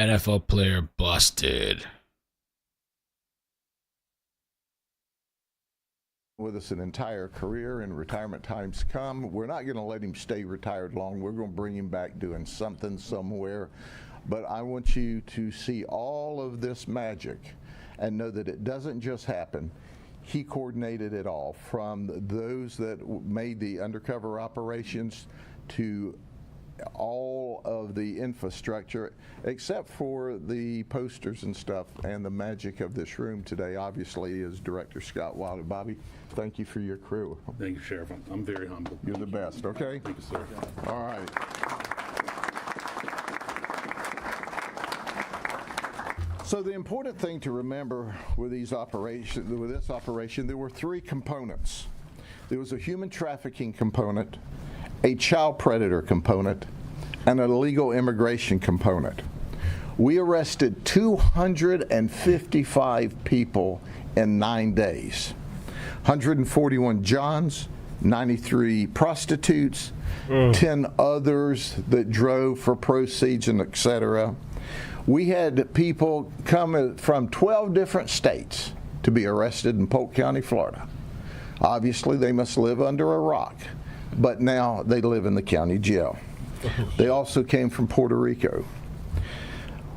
NFL player busted. With us an entire career and retirement times come. We're not going to let him stay retired long. We're going to bring him back doing something somewhere. But I want you to see all of this magic and know that it doesn't just happen. He coordinated it all, from those that made the undercover operations to all of the infrastructure, except for the posters and stuff. And the magic of this room today, obviously, is Director Scott Wilder. Bobby, thank you for your crew. Thank you, Sheriff. I'm very humble. You're the best, okay? Thank you, sir. All right. So the important thing to remember with this operation, there were three components. There was a human trafficking component, a child predator component, and an illegal immigration component. We arrested 255 people in 9 days. 141 Johns, 93 prostitutes, 10 others that drove for proceeds and etc. We had people come from 12 different states to be arrested in Polk County, Florida. Obviously, they must live under a rock, but now they live in the county jail. They also came from Puerto Rico.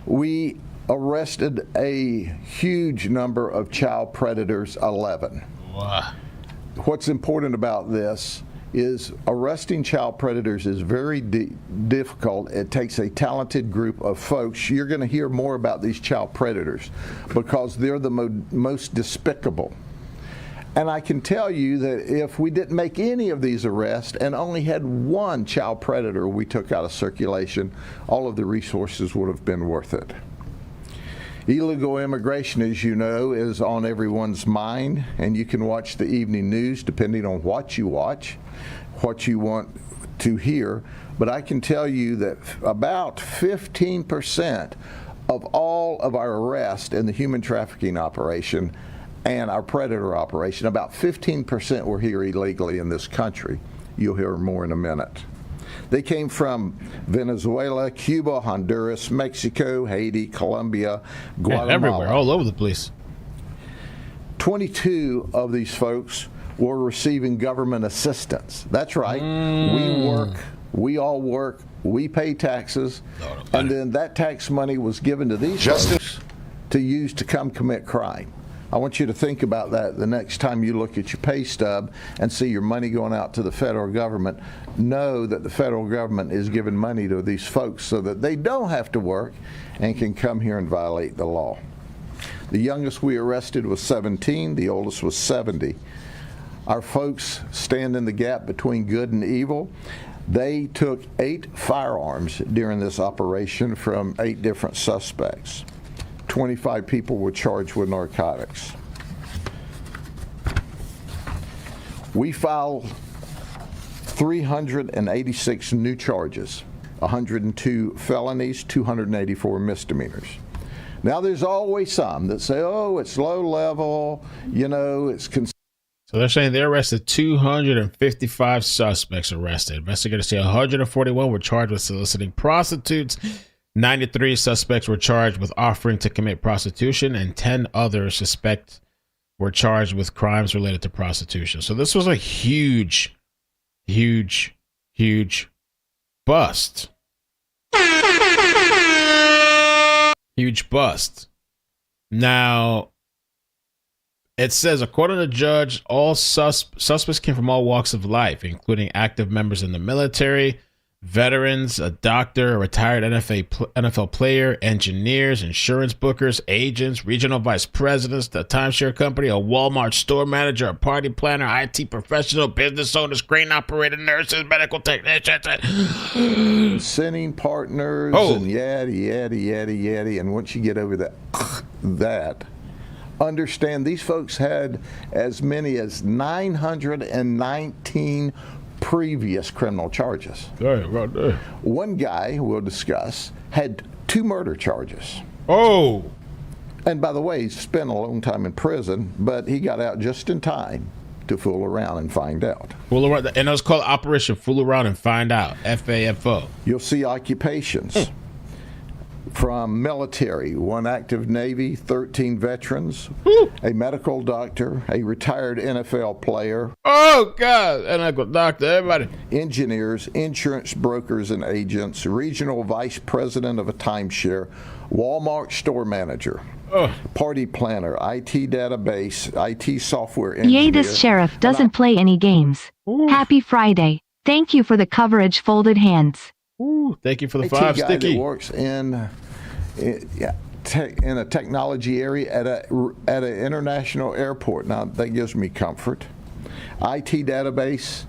We arrested a huge number of child predators, 11. Wow. What's important about this is arresting child predators is very difficult. It takes a talented group of folks. You're going to hear more about these child predators because they're the most despicable. And I can tell you that if we didn't make any of these arrests and only had one child predator we took out of circulation, all of the resources would have been worth it. Illegal immigration, as you know, is on everyone's mind, and you can watch the evening news depending on what you watch, what you want to hear. But I can tell you that about 15% of all of our arrests in the human trafficking operation and our predator operation, about 15% were here illegally in this country. You'll hear more in a minute. They came from Venezuela, Cuba, Honduras, Mexico, Haiti, Colombia, Guatemala. Everywhere, all over the place. 22 of these folks were receiving government assistance. That's right. We all work, we pay taxes, and then that tax money was given to these folks to use to come commit crime. I want you to think about that the next time you look at your pay stub and see your money going out to the federal government. Know that the federal government is giving money to these folks so that they don't have to work and can come here and violate the law. The youngest we arrested was 17, the oldest was 70. Our folks stand in the gap between good and evil. They took 8 firearms during this operation from 8 different suspects. 25 people were charged with narcotics. We filed 386 new charges, 102 felonies, 284 misdemeanors. Now there's always some that say, oh, it's low level, you know, it's So they're saying they arrested 255 suspects arrested. Investigators say 141 were charged with soliciting prostitutes. 93 suspects were charged with offering to commit prostitution, and 10 other suspects were charged with crimes related to prostitution. So this was a huge bust. Huge bust. Now, it says, according to the judge, all suspects came from all walks of life, including active members in the military, veterans, a doctor, a retired NFL player, engineers, insurance bookers, agents, regional vice presidents, the timeshare company, a Walmart store manager, a party planner, IT professional, business owners, crane operator, nurses, medical technicians, sinning partners, and yaddy. And once you get over that, understand these folks had as many as 919 previous criminal charges. Right there. One guy we'll discuss had 2 murder charges. Oh! And by the way, he spent a long time in prison, but he got out just in time to fool around and find out. Fool around, and it was called Operation Fool Around and Find Out, FAFO. You'll see occupations. from military, 1 active Navy, 13 veterans, a medical doctor, a retired NFL player. Oh, God. And I go, doctor, everybody. Engineers, insurance brokers and agents, regional vice president of a timeshare, Walmart store manager, party planner, IT database, IT software engineer. Yay, this sheriff doesn't play any games. Happy Friday. Thank you for the coverage, folded hands. Thank you for the IT 5 guy sticky. that works in a technology area at an international airport. Now, that gives me comfort. IT database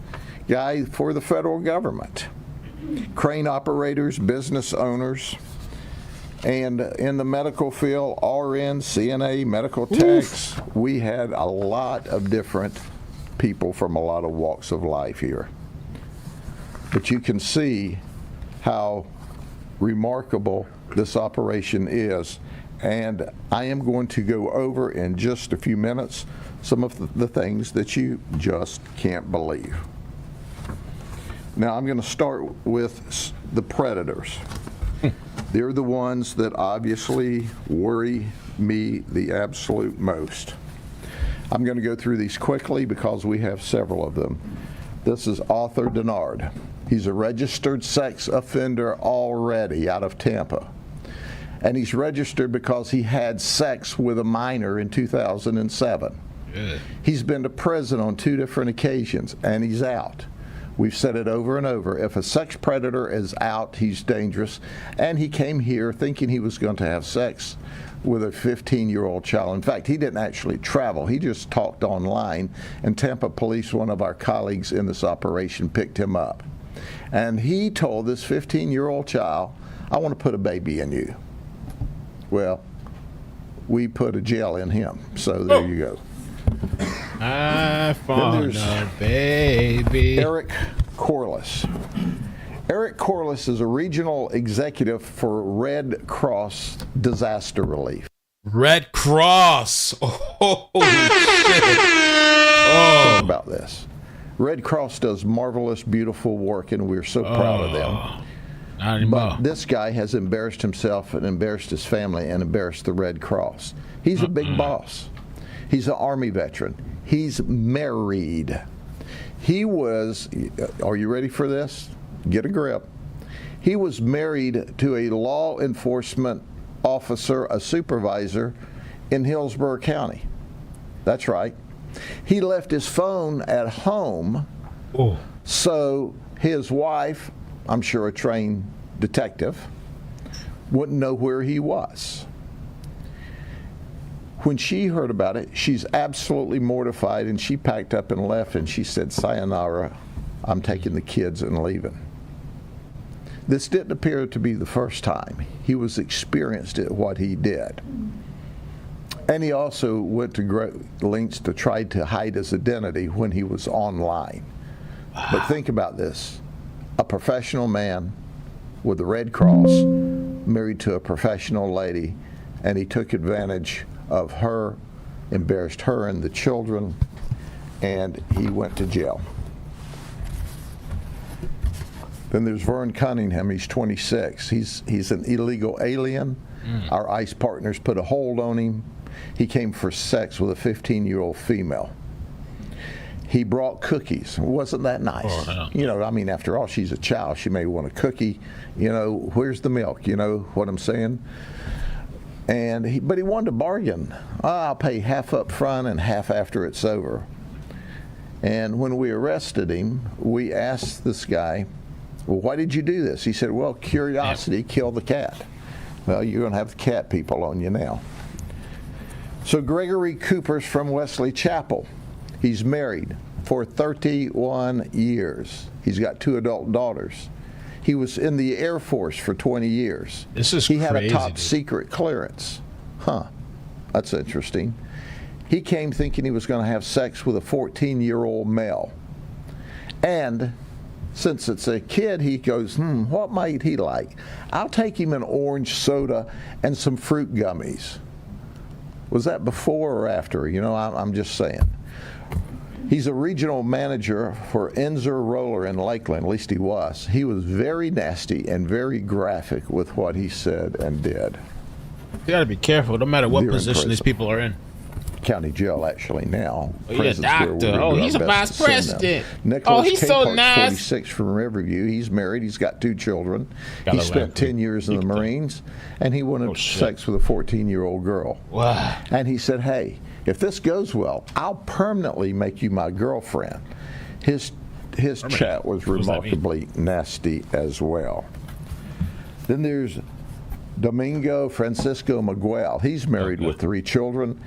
guy for the federal government. Crane operators, business owners, and in the medical field, RN, CNA, medical techs. We had a lot of different people from a lot of walks of life here. But you can see how remarkable this operation is. And I am going to go over in just a few minutes some of the things that you just can't believe. Now, I'm going to start with the predators. They're the ones that obviously worry me the absolute most. I'm going to go through these quickly because we have several of them. This is Arthur Denard. He's a registered sex offender already out of Tampa. And he's registered because he had sex with a minor in 2007. Good. He's been to prison on 2 different occasions, and he's out. We've said it over and over. If a sex predator is out, he's dangerous. And he came here thinking he was going to have sex with a 15-year-old child. In fact, he didn't actually travel. He just talked online, and Tampa police, one of our colleagues in this operation, picked him up. And he told this 15-year-old child, I want to put a baby in you. Well, we put a gel in him. So there you go. I found a baby. Eric Corliss. Eric Corliss is a regional executive for Red Cross Disaster Relief. Red Cross. Oh, shit. Think about this. Red Cross does marvelous, beautiful work, and we're so proud of them. Not anymore. But this guy has embarrassed himself and embarrassed his family and embarrassed the Red Cross. He's a big boss. He's an Army veteran. He's married. He was, are you ready for this? Get a grip. He was married to a law enforcement officer, a supervisor in Hillsborough County. That's right. He left his phone at home, so his wife, I'm sure a trained detective, wouldn't know where he was. When she heard about it, she's absolutely mortified, and she packed up and left, and she said, sayonara, I'm taking the kids and leaving. This didn't appear to be the first time. He was experienced at what he did. And he also went to great lengths to try to hide his identity when he was online. But think about this. A professional man with the Red Cross, married to a professional lady, and he took advantage of her, embarrassed her and the children, and he went to jail. Then there's Vern Cunningham. He's 26. He's an illegal alien. Our ICE partners put a hold on him. He came for sex with a 15-year-old female. He brought cookies. Wasn't that nice? Oh, yeah. You know, I mean, after all, she's a child. She may want a cookie. You know, where's the milk? You know what I'm saying? But he wanted to bargain. I'll pay half up front and half after it's over. And when we arrested him, we asked this guy, well, why did you do this? He said, well, curiosity killed the cat. Well, you're going to have the cat people on you now. So Gregory Cooper's from Wesley Chapel. He's married for 31 years. He's got 2 adult daughters. He was in the Air Force for 20 years. This is He had crazy, a top dude. secret clearance. That's interesting. He came thinking he was going to have sex with a 14-year-old male. And since it's a kid, he goes, what might he like? I'll take him an orange soda and some fruit gummies. Was that before or after? You know, I'm just saying. He's a regional manager for Enzer Roller in Lakeland, at least he was. He was very nasty and very graphic with what he said and did. You got to be careful, no matter what They're in position these prison. people are in. County jail, actually, now. Oh, he's a Prison's where doctor. we do Oh, our he's a best vice to send them. president. Nicholas Oh, he's so Capart's nice. 46 from Riverview. He's married. He's got 2 children. Got He a spent record. 10 years in the Marines, and he wanted shit. sex with a 14-year-old girl. Wow. And he said, hey, if this goes well, I'll permanently make you my girlfriend. His chat was What does that mean? remarkably nasty as well. Then there's Domingo Francisco Miguel. He's married with 3 children.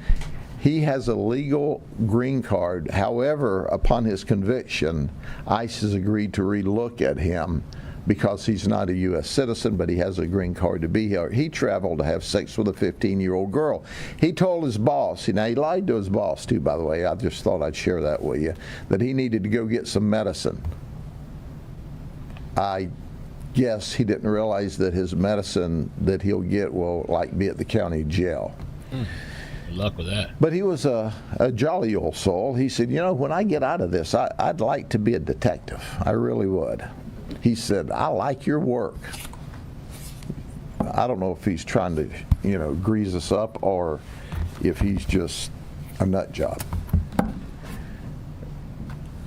He has a legal green card. However, upon his conviction, ICE has agreed to relook at him because he's not a U.S. citizen, but he has a green card to be here. He traveled to have sex with a 15-year-old girl. He told his boss, now he lied to his boss too, by the way, I just thought I'd share that with you, that he needed to go get some medicine. I guess he didn't realize that his medicine that he'll get will be at the county jail. Good luck with that. But he was a jolly old soul. He said, when I get out of this, I'd like to be a detective. I really would. He said, I like your work. I don't know if he's trying to, grease us up or if he's just a nut job.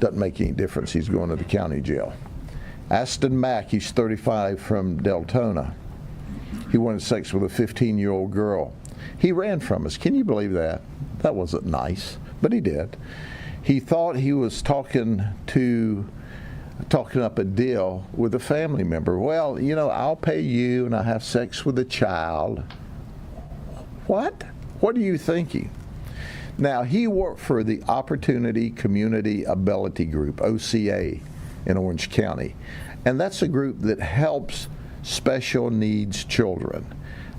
Doesn't make any difference. He's going to the county jail. Aston Mack, he's 35 from Deltona. He wanted sex with a 15-year-old girl. He ran from us. Can you believe that? That wasn't nice, but he did. He thought he was talking up a deal with a family member. Well, I'll pay you and I have sex with a child. What? What are you thinking? Now, he worked for the Opportunity Community Ability Group, OCA, in Orange County. And that's a group that helps special needs children.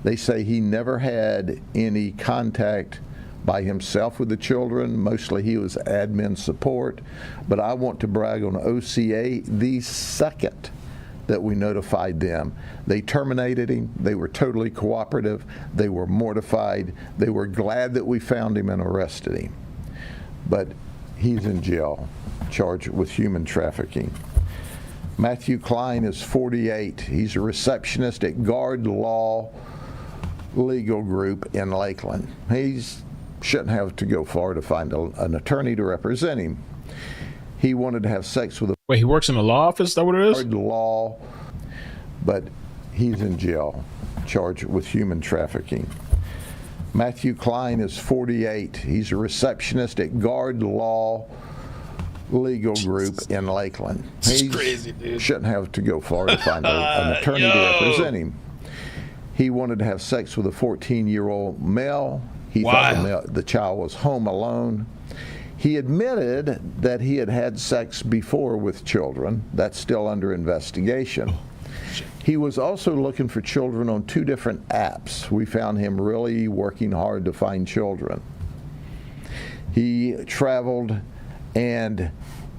They say he never had any contact by himself with the children. Mostly he was admin support. But I want to brag on OCA. The second that we notified them, they terminated him. They were totally cooperative. They were mortified. They were glad that we found him and arrested him. But he's in jail, charged with human trafficking. Matthew Klein is 48. He's a receptionist at Guard Law Legal Group in Lakeland. He shouldn't have to go far to find an attorney to represent him. He wanted to have sex with a Wait, he works in the law office? Is that what it is? Guard Law, but he's in jail, charged with human trafficking. Matthew Klein is 48. He's a receptionist at Guard Law Legal Group in Lakeland. He crazy, dude. Shouldn't have to go far to find an attorney to represent him. He wanted to have sex with a 14-year-old male. He thought the child was home alone. He admitted that he had had sex before with children. That's still under investigation. He was also looking for children on 2 different apps. We found him really working hard to find children. He traveled, and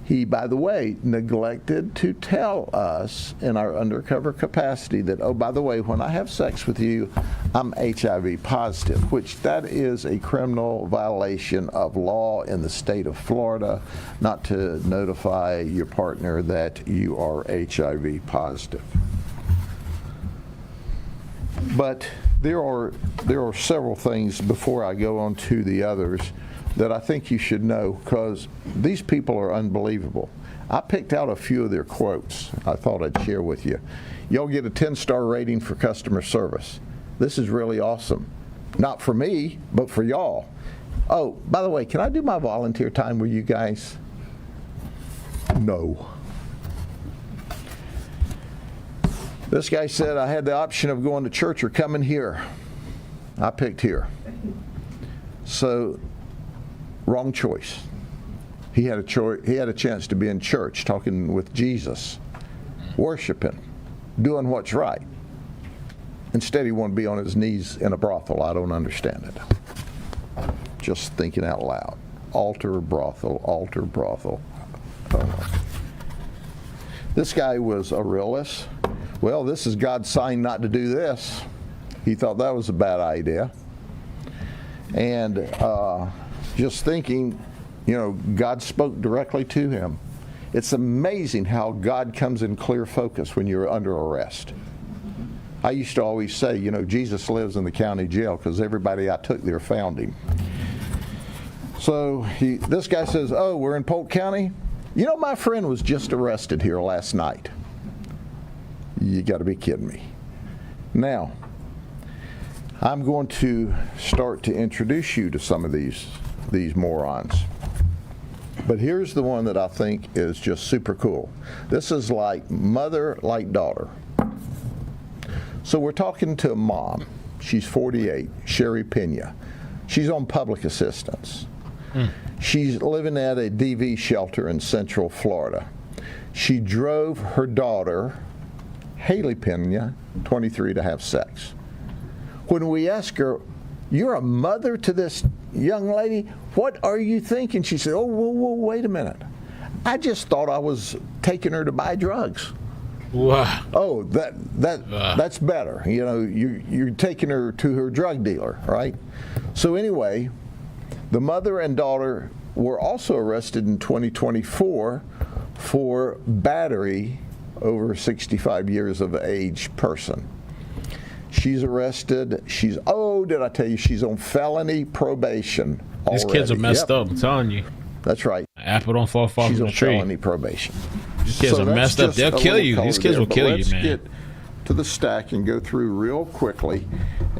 he, by the way, neglected to tell us in our undercover capacity that, oh, by the way, when I have sex with you, I'm HIV positive, which that is a criminal violation of law in the state of Florida, not to notify your partner that you are HIV positive. But there are several things before I go on to the others that I think you should know, because these people are unbelievable. I picked out a few of their quotes I thought I'd share with you. Y'all get a 10-star rating for customer service. This is really awesome. Not for me, but for y'all. Oh, by the way, can I do my volunteer time with you guys? No. This guy said I had the option of going to church or coming here. I picked here. So, wrong choice. He had a chance to be in church talking with Jesus, worshiping, doing what's right. Instead, he wanted to be on his knees in a brothel. I don't understand it. Just thinking out loud. Altar, brothel, altar, brothel. This guy was a realist. Well, this is God's sign not to do this. He thought that was a bad idea. And just thinking God spoke directly to him. It's amazing how God comes in clear focus when you're under arrest. I used to always say, Jesus lives in the county jail because everybody I took there found him. So this guy says, oh, we're in Polk County? My friend was just arrested here last night. You got to be kidding me. Now, I'm going to start to introduce you to some of these morons. But here's the one that I think is just super cool. This is like mother, like daughter. So we're talking to a mom. She's 48, Sherry Pena. She's on public assistance. She's living at a DV shelter in Central Florida. She drove her daughter, Haley Pena, 23, to have sex. When we ask her, you're a mother to this young lady, what are you thinking? She said, oh, whoa, wait a minute. I just thought I was taking her to buy drugs. Wow. Oh, that's better. You're taking her to her drug dealer, right? So anyway, the mother and daughter were also arrested in 2024 for battery over 65 years of age person. She's arrested. Did I tell you, she's on felony probation already. These kids are messed up, I'm telling you. That's right. Apple don't fall far She's from on the tree. felony probation. These kids are messed up. They'll kill you. These kids will kill you, man. Let's get to the stack and go through real quickly,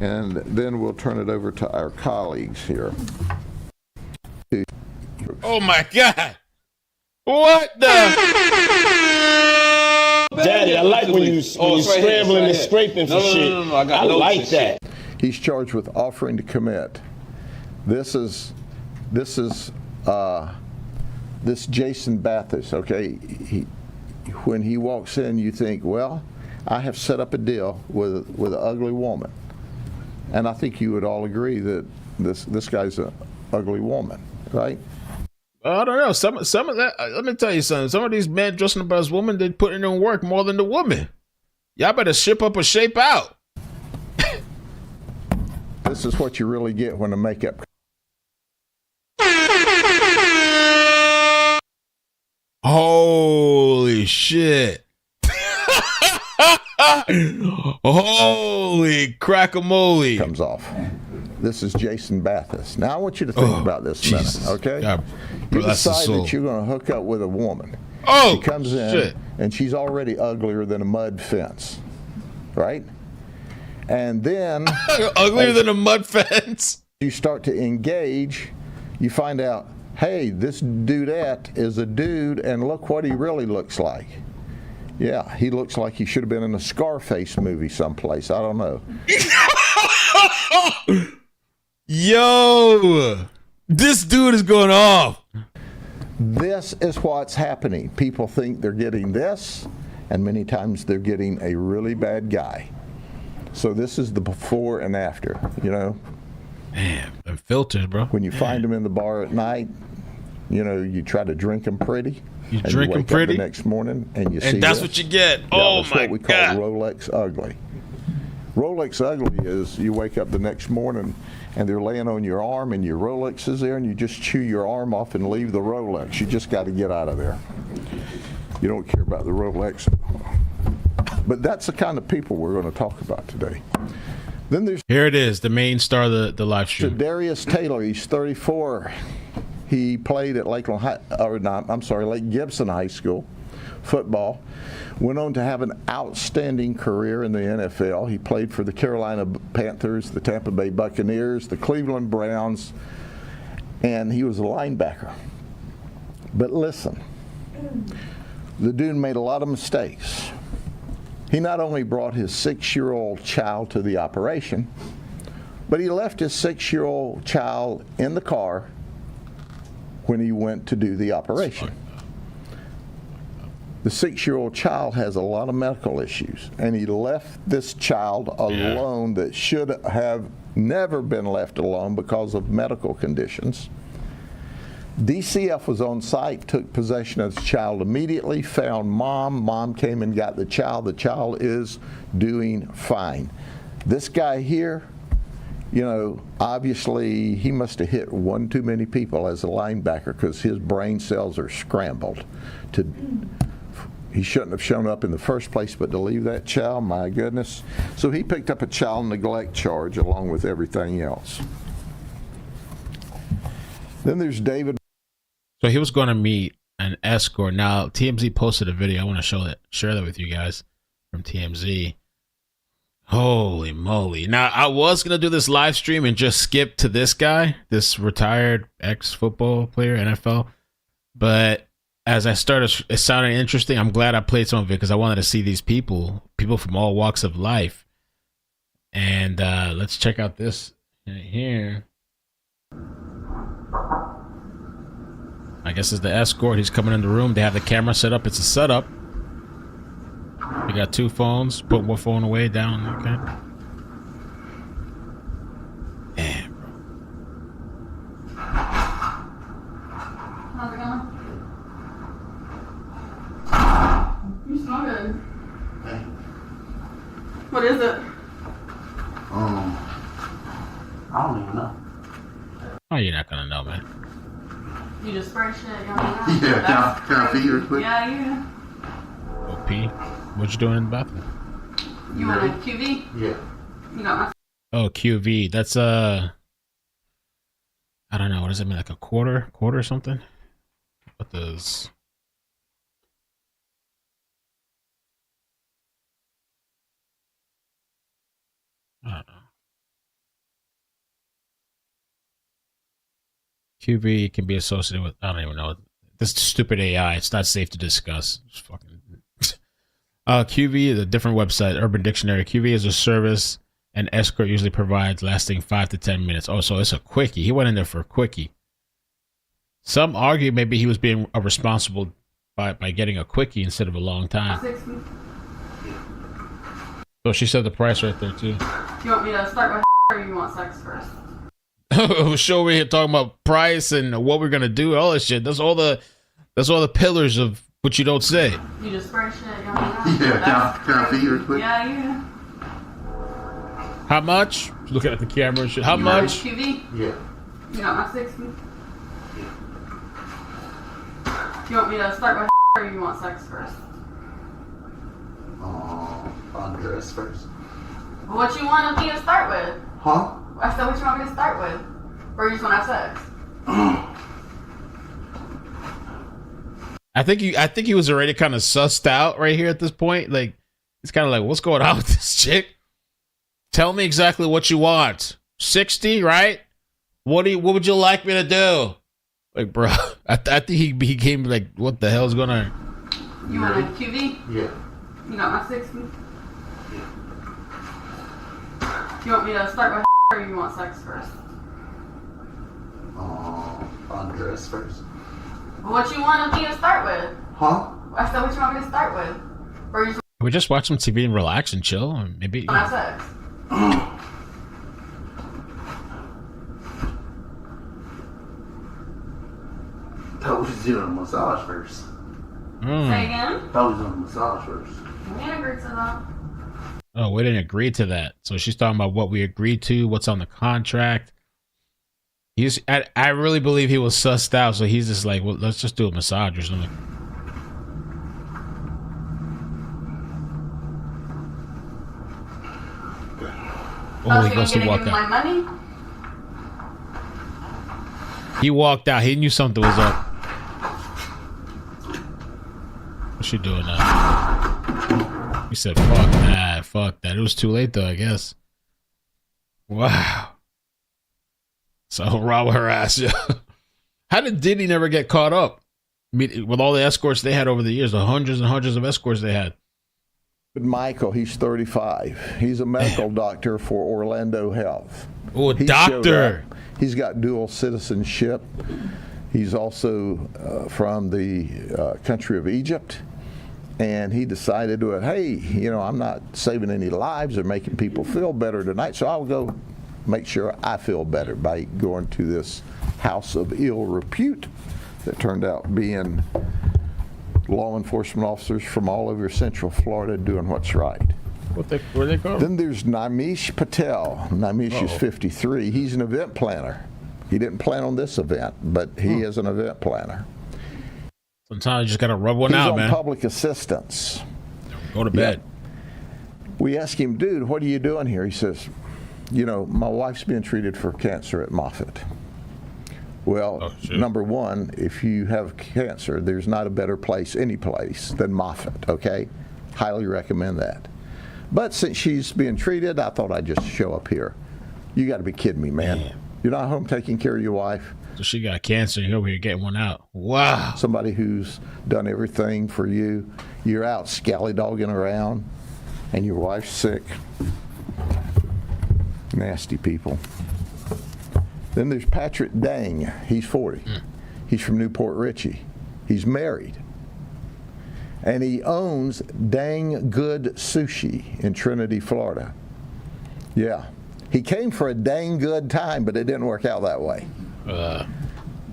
and then we'll turn it over to our colleagues here. Oh, my God. What the? Daddy, I like when you scrambling and scraping for shit. No, I like that. He's charged with offering to commit. This is Jason Bathis, okay? When he walks in, you think, well, I have set up a deal with an ugly woman. And I think you would all agree that this guy's an ugly woman, right? I don't know. Some of that. Let me tell you something. Some of these men dressing up as women, they put in work more than the woman. Y'all better ship up or shape out. This is what you really get when the makeup. Holy shit. Holy crack-a-mole. Comes off. This is Jason Bathis. Now I want you to think about this a minute, okay? God, you decide that you're going to hook up with a woman. Oh, she comes in, shit. And she's already uglier than a mud fence, right? And then... uglier than a mud fence? You start to engage, you find out, hey, this dudette is a dude, and look what he really looks like. Yeah, he looks like he should have been in a Scarface movie someplace. I don't know. Yo, this dude is going off. This is what's happening. People think they're getting this, and many times they're getting a really bad guy. So this is the before and after, Man, them filters, bro. When you find them in the bar at night, you try to drink them pretty. You drink them pretty? Up the next morning, and you see and that's this. what you get. Yeah, oh, that's my what we call God. Rolex ugly. Rolex ugly is you wake up the next morning and they're laying on your arm and your Rolex is there and you just chew your arm off and leave the Rolex. You just got to get out of there. You don't care about the Rolex. But that's the kind of people we're going to talk about today. Then there's Here it is, the main star of the live stream. Adarius Taylor. He's 34. He played at Lake Gibson High School football. Went on to have an outstanding career in the NFL. He played for the Carolina Panthers, the Tampa Bay Buccaneers, the Cleveland Browns, and he was a linebacker. But listen, the dude made a lot of mistakes. He not only brought his 6-year-old child to the operation, but he left his 6-year-old child in the car when he went to do the operation. The 6-year-old child has a lot of medical issues, and he left this child alone that should have never been left alone because of medical conditions. DCF was on site, took possession of the child immediately, found mom. Mom came and got the child. The child is doing fine. This guy here, you know, obviously he must have hit one too many people as a linebacker because his brain cells are scrambled. He shouldn't have shown up in the first place, but to leave that child, my goodness. So he picked up a child neglect charge along with everything else. Then there's David. So he was going to meet an escort. Now, TMZ posted a video. I want to share that with you guys from TMZ. Holy moly. Now, I was going to do this live stream and just skip to this guy, this retired ex-football player, NFL. But as I started, it sounded interesting. I'm glad I played some of it because I wanted to see these people from all walks of life. And let's check out this here. I guess it's the escort. He's coming in the room. They have the camera set up. It's a setup. You got two phones. Put one phone away, down. Okay. Damn, bro. How's it going? You smell good. Hey. What is it? I don't even know. Oh, you're not gonna know, man. You just spray shit. You don't know. Yeah, can I feed her quick? Yeah, you. OP. What you doing in the bathroom? You want a QV? Yeah. You got my. Oh, QV. That's I don't know. What does it mean? Like a quarter or something? What does? I don't know. QV can be associated with, I don't even know. This stupid AI. It's not safe to discuss. It's fucking. QV is a different website, Urban Dictionary. QV is a service an escort usually provides lasting 5 to 10 minutes. Oh, so it's a quickie. He went in there for a quickie. Some argue maybe he was being responsible by getting a quickie instead of a long time. 60. So she said the price right there too. You want me to start with or you want sex first? Sure, we're here talking about price and what we're gonna do, all this shit. That's all the pillars of what you don't say. You just spray shit. You don't know. Yeah, can I feed her quick? Yeah, you. How much? Looking at the camera and shit. How You much? QV? Yeah. You got my 60. You want me to start with or you want sex first? Undress first. What you want me to start with? Huh? I said what you want me to start with. Or you just want to have sex? I think he was already kind of sussed out right here at this point. Like, it's kind of like, what's going on with this chick? Tell me exactly what you want. 60, right? What would you like me to do? Like, bro, I think he came like, what the hell's going on? You want a QV? Yeah. You got my 60? You want me to start with or you want sex first? Undress first. What you want me to start with? Huh? I said what you want me to start with. Or you just We just watch some TV and relax and chill. Or maybe. want to have sex? Thought we was doing a massage first. Say again? Thought we was doing a massage first. We ain't agreed to that. Oh, we didn't agree to that. So she's talking about what we agreed to, what's on the contract. I really believe he was sussed out, so he's just like, well, let's just do a massage or something. Oh, he so must you're have gonna walked give him my out. money? He walked out. He knew something was up. What's she doing now? He said, fuck that, fuck that. It was too late, though, I guess. Wow. So rob her ass. How did Diddy never get caught up? I mean, with all the escorts they had over the years, the hundreds and hundreds of escorts they had. Michael, he's 35. He's a medical doctor for Orlando Health. Oh, a He showed doctor. up. He's got dual citizenship. He's also from the country of Egypt. And he decided to, hey, you know, I'm not saving any lives or making people feel better tonight, so I'll go make sure I feel better by going to this house of ill repute that turned out being law enforcement officers from all over Central Florida doing what's right. Where they go? Then there's Namish Patel. Namish is 53. He's an event planner. He didn't plan on this event, but he is an event planner. Sometimes you just got to rub one out, man. He's on public assistance. Go to bed. We asked him, dude, what are you doing here? He says, my wife's being treated for cancer at Moffitt. Well, number one, if you have cancer, there's not a better place, any place, than Moffitt, okay? Highly recommend that. But since she's being treated, I thought I'd just show up here. You got to be kidding me, man. You're not home taking care of your wife? So she got cancer, and you're over here getting one out. Wow. Somebody who's done everything for you. You're out scallydogging around, and your wife's sick. Nasty people. Then there's Patrick Dang. He's 40. He's from Newport Richey. He's married. And he owns Dang Good Sushi in Trinity, Florida. Yeah. He came for a dang good time, but it didn't work out that way.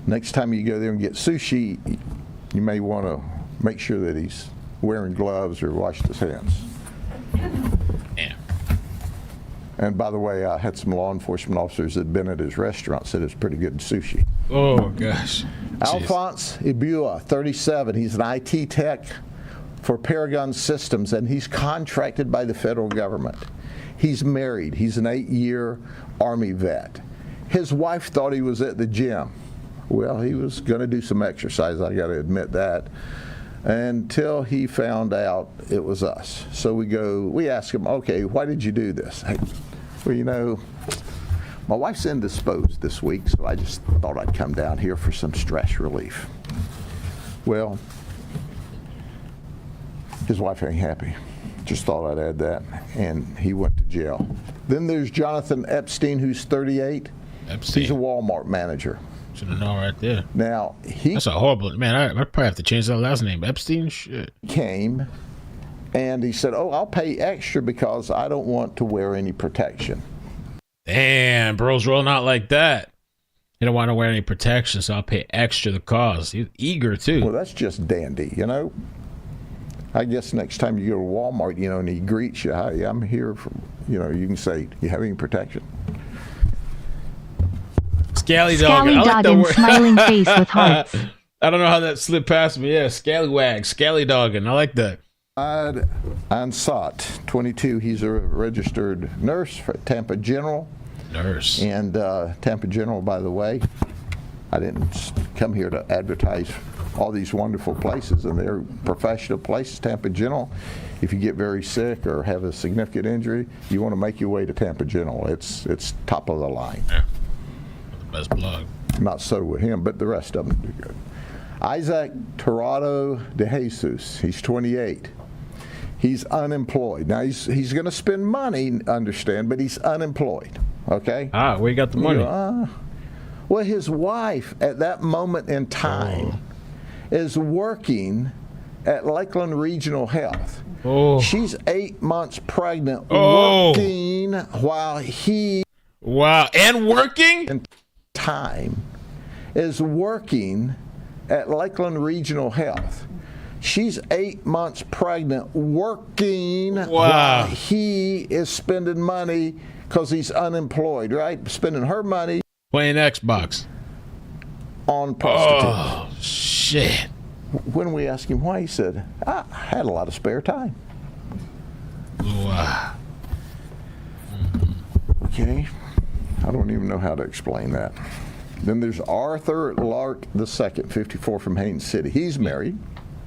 Next time you go there and get sushi, you may want to make sure that he's wearing gloves or washed his hands. Damn. And by the way, I had some law enforcement officers that had been at his restaurant, said it's pretty good sushi. Oh, gosh. Alphonse Ibua, 37. He's an IT tech for Paragon Systems, and he's contracted by the federal government. He's married. He's an 8-year Army vet. His wife thought he was at the gym. Well, he was going to do some exercise, I got to admit that, until he found out it was us. So we ask him, okay, why did you do this? Hey, well, my wife's indisposed this week, so I just thought I'd come down here for some stress relief. Well, his wife ain't happy. Just thought I'd add that. And he went to jail. Then there's Jonathan Epstein, who's 38. Epstein. He's a Walmart manager. Should have known right there. Now, that's a horrible, man, I probably have to change that last name. Epstein? Shit. Came, and he said, I'll pay extra because I don't want to wear any protection. Damn, bro's rolling out like that. He don't want to wear any protection, so I'll pay extra the cause. He's eager, too. Well, that's just dandy, I guess next time you go to Walmart, and he greets you, hi, I'm here for, you can say, you have any protection? Scallydogging. I like that word. Smiling face with hearts. I don't know how that slipped past me. Yeah, scallywag, scallydogging. I like that. Ansat, 22. He's a registered nurse for Tampa General. Nurse. And Tampa General, by the way, I didn't come here to advertise all these wonderful places, and they're professional places. Tampa General, if you get very sick or have a significant injury, you want to make your way to Tampa General. It's top of the line. Yeah. The best blog. Not so with him, but the rest of them do good. Isaac Torado de Jesus, he's 28. He's unemployed. Now, he's going to spend money, understand, but he's unemployed, okay? Where you got the money? Well, his wife, at that moment in time, is working at Lakeland Regional Health. She's 8 months pregnant, working while he... Wow, and working? In time, is working at Lakeland Regional Health. She's 8 months pregnant, working while he is spending money because he's unemployed, right? Spending her money. Playing Xbox. On prostitutes. Oh, shit. When we asked him why, he said, I had a lot of spare time. Wow. Okay. I don't even know how to explain that. Then there's Arthur Lark II, 54, from Haines City. He's married.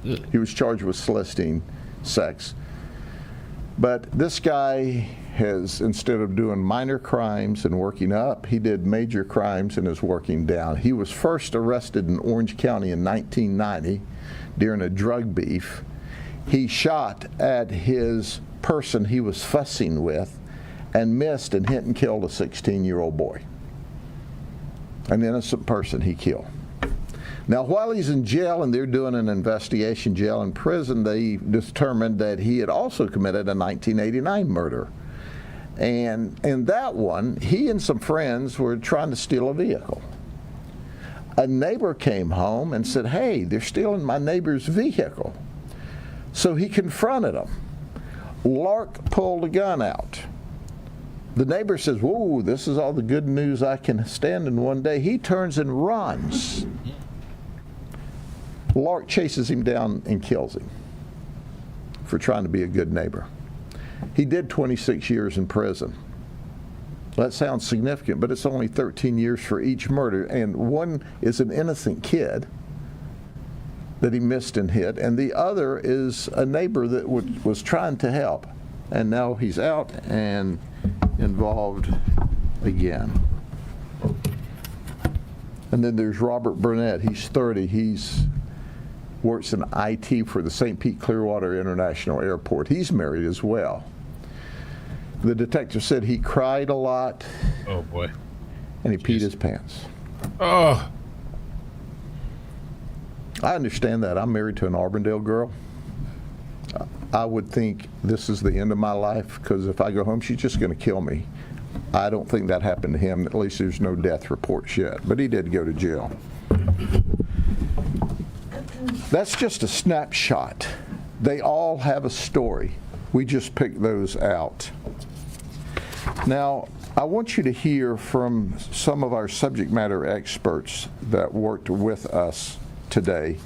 He was charged with soliciting sex. But this guy has, instead of doing minor crimes and working up, he did major crimes and is working down. He was first arrested in Orange County in 1990 during a drug beef. He shot at his person he was fussing with and missed and hit and killed a 16-year-old boy. An innocent person he killed. Now, while he's in jail and they're doing an investigation, jail and prison, they determined that he had also committed a 1989 murder. And in that one, he and some friends were trying to steal a vehicle. A neighbor came home and said, hey, they're stealing my neighbor's vehicle. So he confronted them. Lark pulled a gun out. The neighbor says, whoa, this is all the good news I can stand in one day. He turns and runs. Lark chases him down and kills him for trying to be a good neighbor. He did 26 years in prison. That sounds significant, but it's only 13 years for each murder, and one is an innocent kid that he missed and hit, and the other is a neighbor that was trying to help, and now he's out and involved again. And then there's Robert Burnett. He's 30. He's works in IT for the St. Pete Clearwater International Airport. He's married as well. The detective said he cried a lot. Oh boy. And he peed his pants. Oh. I understand that. I'm married to an Auburndale girl. I would think this is the end of my life, because if I go home, she's just going to kill me. I don't think that happened to him. At least there's no death reports yet. But he did go to jail. That's just a snapshot. They all have a story. We just picked those out. Now, I want you to hear from some of our subject matter experts that worked with us today.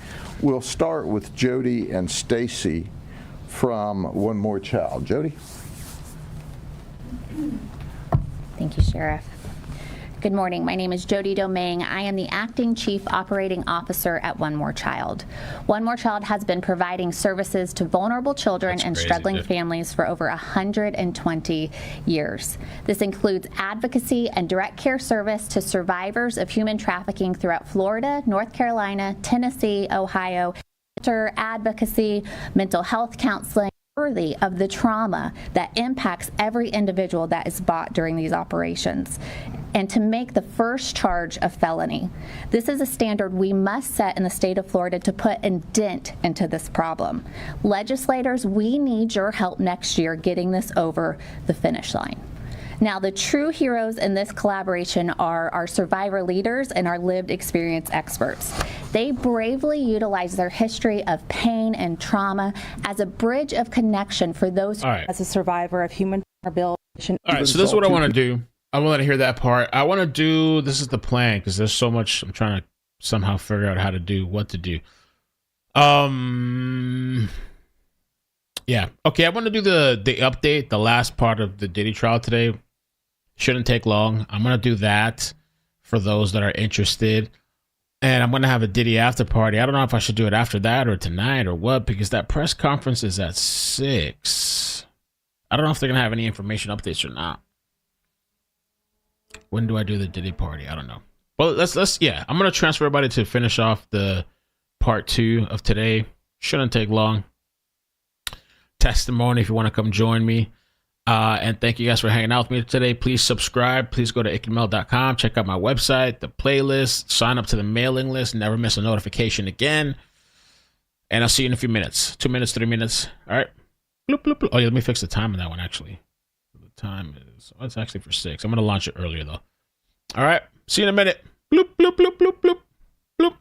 We'll start with Jody and Stacy from One More Child. Jody? Thank you, Sheriff. Good morning. My name is Jody Domingue. I am the Acting Chief Operating Officer at One More Child. One More Child has been providing services to vulnerable children and struggling families for over 120 years. This includes advocacy and direct care service to survivors of human trafficking throughout Florida, North Carolina, Tennessee, Ohio, advocacy, mental health counseling, worthy of the trauma that impacts every individual that is bought during these operations, and to make the first charge a felony. This is a standard we must set in the state of Florida to put a dent into this problem. Legislators, we need your help next year getting this over the finish line. Now, the true heroes in this collaboration are our survivor leaders and our lived experience experts. They bravely utilize their history of pain and trauma as a bridge of connection for those as a survivor of human rehabilitation. All right, so this is what I want to do. I want to hear that part. I want to do, this is the plan, because there's so much I'm trying to somehow figure out how to do, what to do. Yeah. Okay, I want to do the update, the last part of the Diddy trial today. Shouldn't take long. I'm going to do that for those that are interested. And I'm going to have a Diddy after party. I don't know if I should do it after that or tonight or what, because that press conference is at 6. I don't know if they're going to have any information updates or not. When do I do the Diddy party? I don't know. Well, let's yeah, I'm going to transfer everybody to finish off the part 2 of today. Shouldn't take long. Testimony if you want to come join me. And thank you guys for hanging out with me today. Please subscribe. Please go to ikemail.com. Check out my website, the playlist. Sign up to the mailing list. Never miss a notification again. And I'll see you in a few minutes. 2 minutes, 3 minutes. All right. Bloop, bloop, bloop. Oh, yeah, let me fix the time on that one, actually. The time is, oh, it's actually for 6. I'm going to launch it earlier, though. All right. See you in a minute. Bloop, bloop, bloop, bloop, bloop, bloop.